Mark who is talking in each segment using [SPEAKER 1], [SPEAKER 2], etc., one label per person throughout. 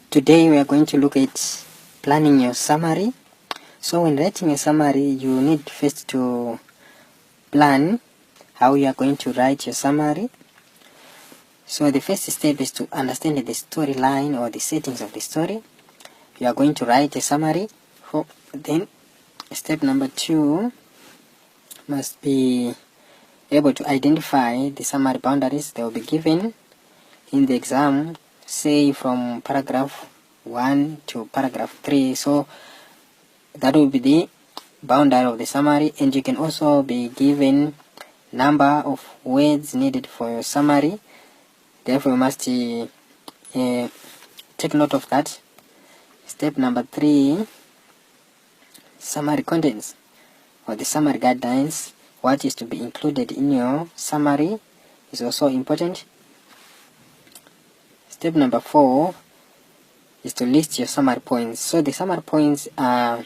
[SPEAKER 1] Today we are going to look at planning your summary. So when writing a summary, you need first to plan how you are going to write your summary. So the first step is to understand the storyline or the settings of the story. You are going to write a summary. Then step number 2 must be able to identify the summary boundaries that will be given in the exam, say from paragraph 1 to paragraph 3. So that will be the boundary of the summary, and you can also be given number of words needed for your summary. Therefore you must take note of that. Step number 3, summary contents or the summary guidelines. What is to be included in your summary is also important. Step number 4 is to list your summary points. So the summary points are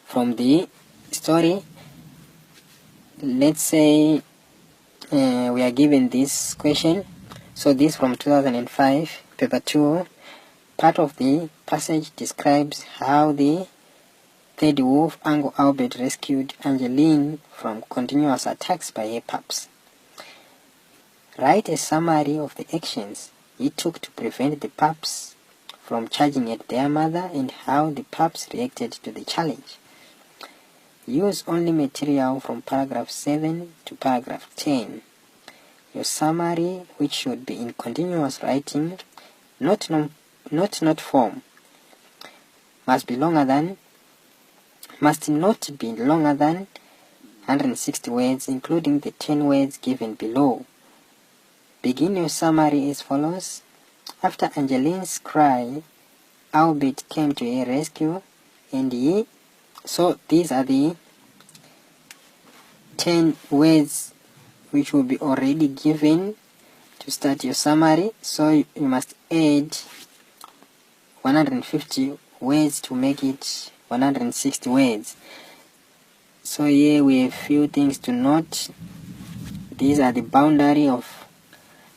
[SPEAKER 1] from the story. Let's say we are given this question. So this from 2005, paper 2. Part of the passage describes how the third wolf, Uncle Albert, rescued Angeline from continuous attacks by her pups. Write a summary of the actions he took to prevent the pups from charging at their mother and how the pups reacted to the challenge. Use only material from paragraph 7 to paragraph 10. Your summary, which should be in continuous writing, not form, must not be longer than 160 words, including the 10 words given below. Begin your summary as follows. After Angeline's cry, Albert came to her rescue, and so these are the 10 words which will be already given to start your summary. So you must add 150 words to make it 160 words. So here we have few things to note. These are the boundary of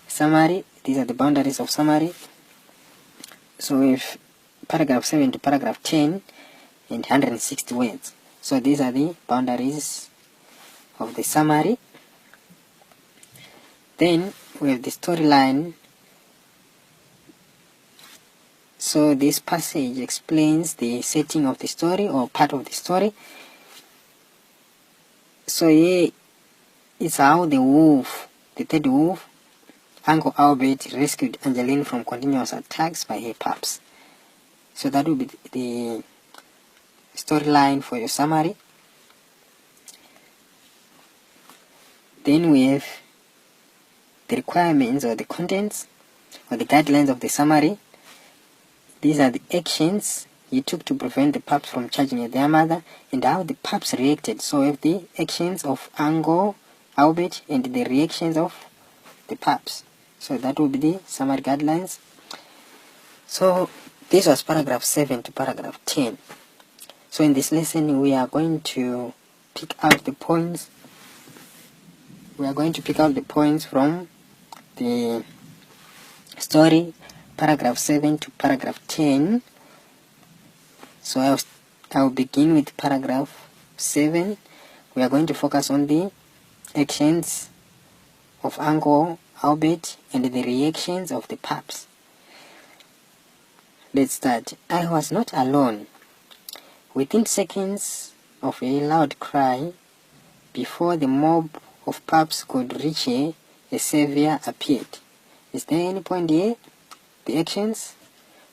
[SPEAKER 1] summary. These are the boundaries of summary. So if paragraph 7 to paragraph 10 and 160 words. So these are the boundaries of the summary. Then we have the storyline. So this passage explains the setting of the story or part of the story. So here is how the third wolf, Uncle Albert, rescued Angeline from continuous attacks by her pups. So that will be the storyline for your summary. Then we have the requirements or the contents or the guidelines of the summary. These are the actions he took to prevent the pups from charging at their mother and how the pups reacted. So we have the actions of Uncle Albert and the reactions of the pups. So that will be the summary guidelines. So this was paragraph 7 to paragraph 10. So in this lesson we are going to pick out the points. We are going to pick out the points from the story, paragraph 7 to paragraph 10. So I'll begin with paragraph 7. We are going to focus on the actions of Uncle Albert and the reactions of the pups. Let's start. I was not alone. Within seconds of a loud cry, before the mob of pups could reach her, a savior appeared. Is there any point here? The actions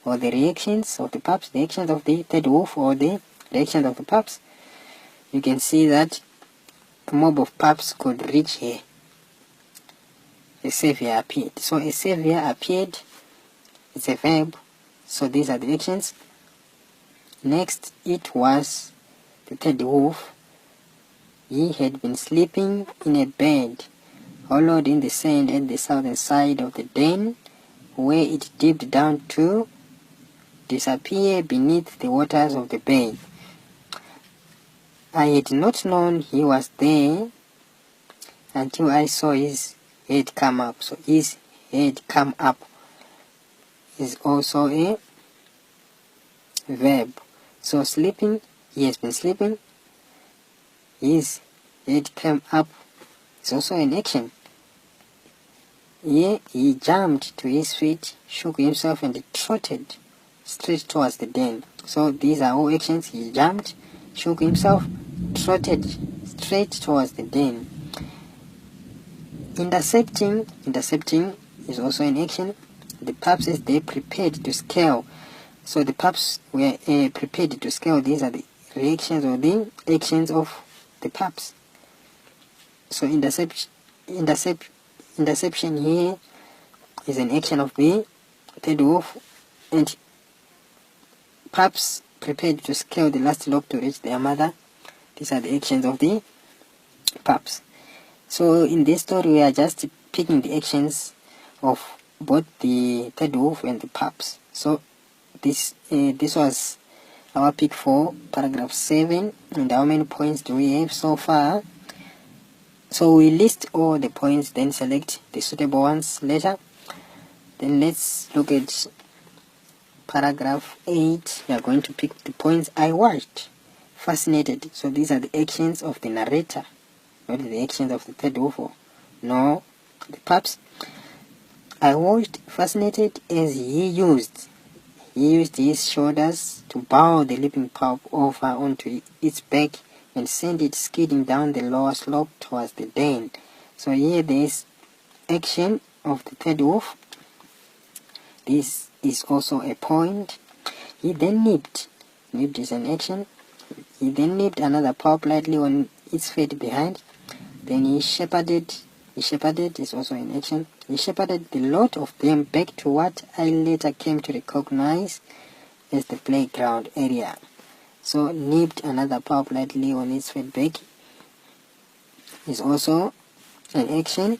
[SPEAKER 1] or the reactions of the pups, the actions of the third wolf or the reactions of the pups? You can see that a mob of pups could reach her. A savior appeared. So a savior appeared, it's a verb. So these are the actions. Next, it was the third wolf. He had been sleeping in a bed hollowed in the sand at the southern side of the den, where it dipped down to disappear beneath the waters of the bay. I had not known he was there until I saw his head come up. So his head come up is also a verb. So sleeping, he has been sleeping. His head came up is also an action. Here he jumped to his feet, shook himself, and trotted straight towards the den. So these are all actions. He jumped, shook himself, trotted straight towards the den. Intercepting is also an action. The pups, as they prepared to scale. So the pups were prepared to scale. These are the reactions or the actions of the pups. So interception here is an action of the third wolf, and pups prepared to scale the last log to reach their mother. These are the actions of the pups. So in this story we are just picking the actions of both the third wolf and the pups. So this was our pick for paragraph 7. And how many points do we have so far? So we list all the points, then select the suitable ones later. Then let's look at paragraph 8. We are going to pick the points. I watched, fascinated. So these are the actions of the narrator, not the actions of the third wolf. No, the pups. I watched, fascinated, as he used his shoulders to bow the leaping pup over onto its back and send it skidding down the lower slope towards the den. So here there is action of the third wolf. This is also a point. He then nipped. Nipped is an action. He then nipped another pup lightly on its feet behind. Then he shepherded. He shepherded is also an action. He shepherded the lot of them back to what I later came to recognize as the playground area. So nipped another pup lightly on its feet back is also an action.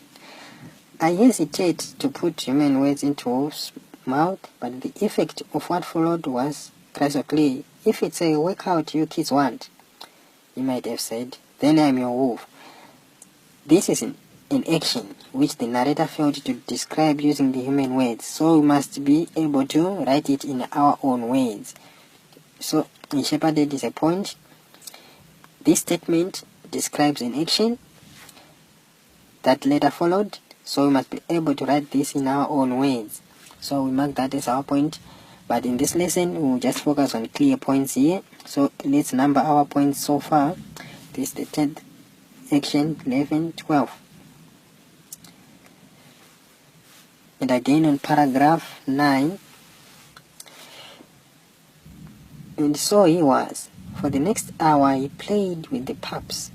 [SPEAKER 1] I hesitate to put human words into wolf's mouth, but the effect of what followed was crystal clear. If it's a workout you kids want, he might have said, then I'm your wolf. This is an action which the narrator failed to describe using the human words, so we must be able to write it in our own words. So he shepherded is a point. This statement describes an action that later followed, so we must be able to write this in our own words. So we mark that as our point, but in this lesson we will just focus on clear points here. So let's number our points so far. This is the 10th action, 11, 12. And again on paragraph 9. And so he was. For the next hour he played with the pups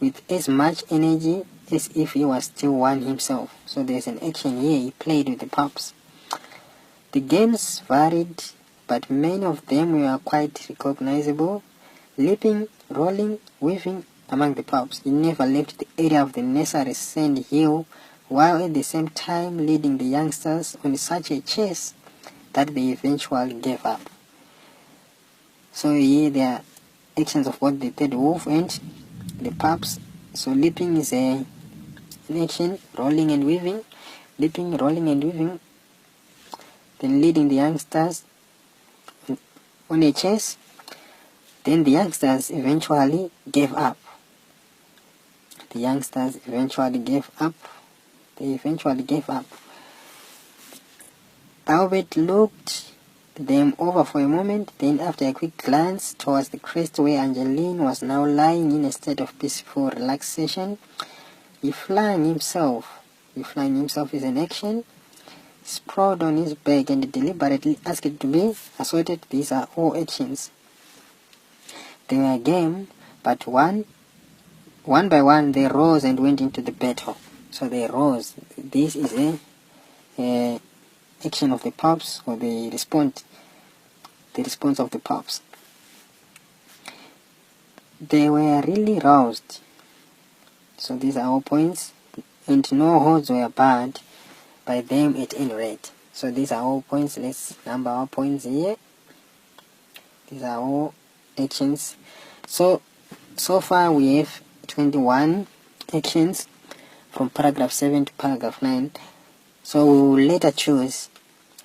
[SPEAKER 1] with as much energy as if he was still one himself. So there's an action here, he played with the pups. The games varied, but many of them were quite recognizable. Leaping, rolling, weaving among the pups. He never left the area of the nursery sand hill, while at the same time leading the youngsters on such a chase that they eventually gave up. So here there are actions of both the third wolf and the pups. So leaping is an action, rolling and weaving, leaping, rolling and weaving, then leading the youngsters on a chase. Then the youngsters eventually gave up. The youngsters eventually gave up. They eventually gave up. Albert looked them over for a moment, then after a quick glance towards the crest where Angeline was now lying in a state of peaceful relaxation, he flung himself. He flung himself is an action. Sprawled on his back and deliberately asked it to be assaulted. These are all actions. They were game, but one by one they rose and went into the battle. So they rose. This is a action of the pups, or the response of the pups. They were really roused. So these are all points, and no holds were barred by them at any rate. So these are all points. Let's number our points here. These are all actions. So far we have 21 actions from paragraph 7 to paragraph 9. So we will later choose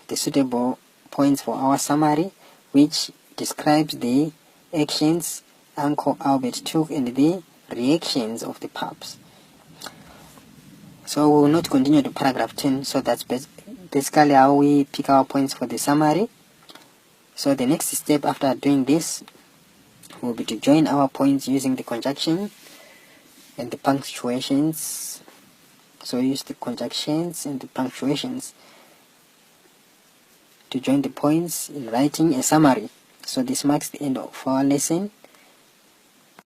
[SPEAKER 1] the suitable points for our summary, which describes the actions Uncle Albert took and the reactions of the pups. So we will not continue to paragraph 10. So that's basically how we pick our points for the summary. So the next step after doing this will be to join our points using the conjunction and the punctuations. So use the conjunctions and the punctuations to join the points in writing a summary. So this marks the end of our lesson.